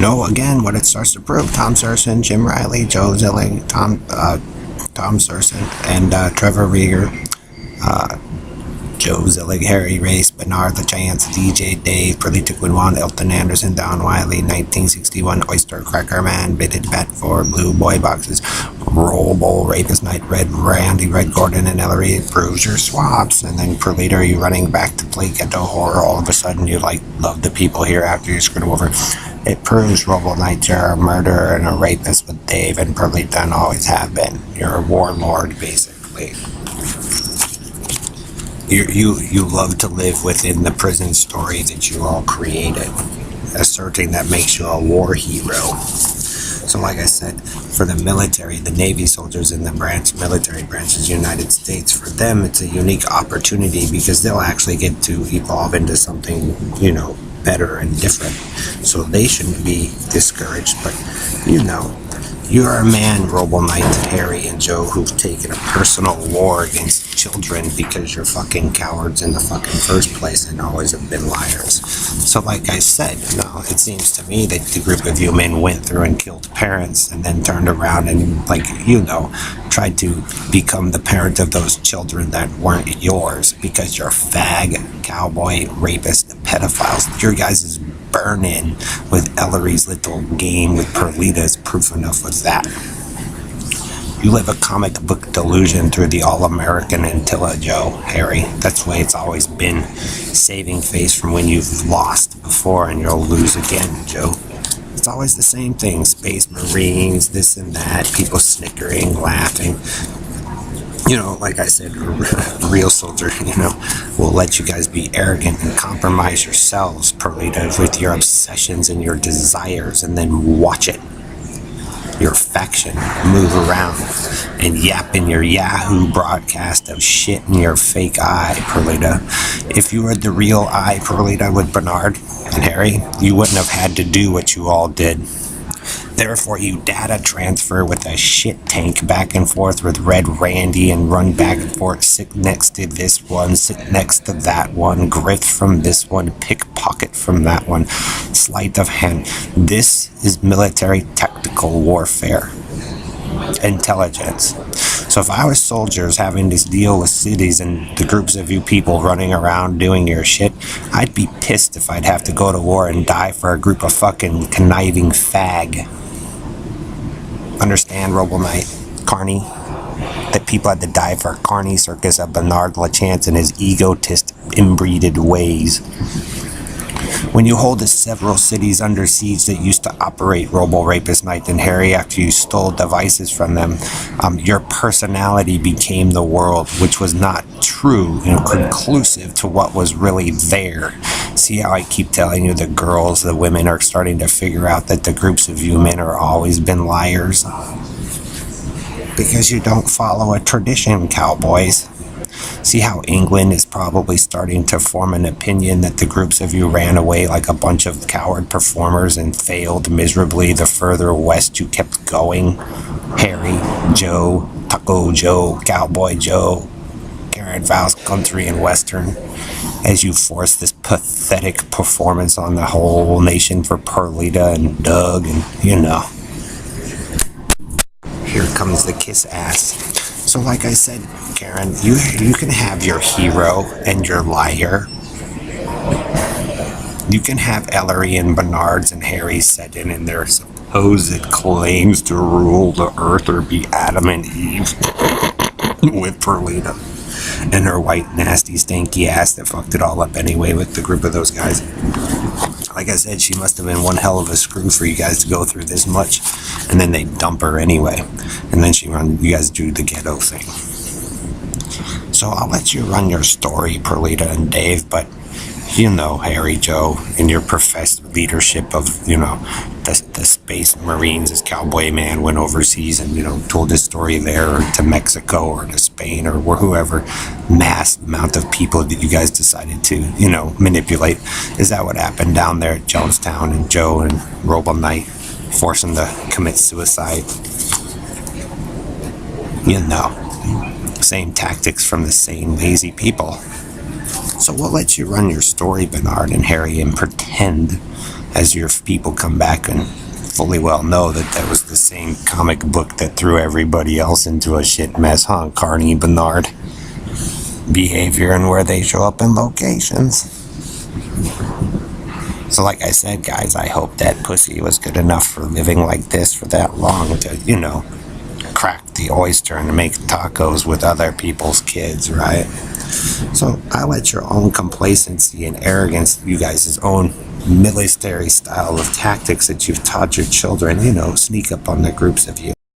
No, again, what it starts to prove: Tom Serson, Jim Riley, Joe Zilling, Tom Serson, and Trevor Rieger, Joe Zillig, Harry Race, Bernard LaChance, DJ Dave, Perlita Quinwan, Elton Anderson, Don Wiley, 1961, Oyster Cracker Man, Bitted Bet for Blue Boy Boxes, Roll Rapist Night, Red Randy, Red Gordon, and Ellery. It proves your swaps. And then Perlita, you running back to play Ghetto Horror. All of a sudden, you love the people here after you screwed them over. It proves Robo Knight, you're a murderer and a rapist with Dave and Perlita, and always have been. You're a warlord, basically. You love to live within the prison story that you all created. Asserting that makes you a war hero. So like I said, for the military, the Navy soldiers in the military branches of the United States, for them it's a unique opportunity because they'll actually get to evolve into something, better and different. So they shouldn't be discouraged, but you're a man, Robo Knight, Harry, and Joe, who've taken a personal war against children because you're fucking cowards in the fucking first place and always have been liars. So like I said, it seems to me that the group of you men went through and killed parents and then turned around and, tried to become the parent of those children that weren't yours because you're fag, cowboy, rapist, pedophiles. Your guys' burn-in with Ellery's little game with Perlita is proof enough with that. You live a comic book delusion through the all-American Antilla, Joe, Harry. That's the way it's always been. Saving face from when you've lost before and you'll lose again, Joe. It's always the same thing. Space Marines, this and that, people snickering, laughing. Like I said, a real soldier, will let you guys be arrogant and compromise yourselves, Perlita, with your obsessions and your desires, and then watch it. Your faction move around and yap in your Yahoo broadcast of shit in your fake eye, Perlita. If you were the real I, Perlita, with Bernard and Harry, you wouldn't have had to do what you all did. Therefore, you data transfer with a shit tank back and forth with Red Randy and run back and forth, sit next to this one, sit next to that one, grift from this one, pickpocket from that one, sleight of hand. This is military tactical warfare. Intelligence. So if I was soldiers having to deal with cities and the groups of you people running around doing your shit, I'd be pissed if I'd have to go to war and die for a group of fucking conniving fag. Understand, Robo Knight, Carney? That people had to die for a Carney circus of Bernard LaChance and his egotist, inbreeded ways. When you hold several cities under siege that used to operate Robo Rapist Knight and Harry after you stole devices from them, your personality became the world, which was not true and conclusive to what was really there. See how I keep telling you the girls, the women are starting to figure out that the groups of you men are always been liars? Because you don't follow a tradition, cowboys. See how England is probably starting to form an opinion that the groups of you ran away like a bunch of coward performers and failed miserably the further west you kept going? Harry, Joe, Taco Joe, Cowboy Joe, Karen Faust Country and Western, as you force this pathetic performance on the whole nation for Perlita and Doug and, Here comes the kiss ass. So like I said, Karen, you can have your hero and your liar. You can have Ellery and Bernard's and Harry set in their supposed claims to rule the earth or be Adam and Eve with Perlita and her white, nasty, stanky ass that fucked it all up anyway with the group of those guys. Like I said, she must have been one hell of a screw for you guys to go through this much. And then they dump her anyway. And then you guys do the ghetto thing. So I'll let you run your story, Perlita and Dave, but Harry, Joe, in your professed leadership of, the Space Marines as Cowboy Man went overseas and, told his story there or to Mexico or to Spain or whoever mass amount of people that you guys decided to, manipulate. Is that what happened down there at Jonestown and Joe and Robo Knight forcing to commit suicide? Same tactics from the same lazy people. So we'll let you run your story, Bernard and Harry, and pretend as your people come back and fully well know that was the same comic book that threw everybody else into a shit mess, huh? Carney Bernard behavior and where they show up in locations. So like I said, guys, I hope that pussy was good enough for living like this for that long to, crack the oyster and make tacos with other people's kids, right? So I let your own complacency and arrogance, you guys' own military style of tactics that you've taught your children, sneak up on the groups of you.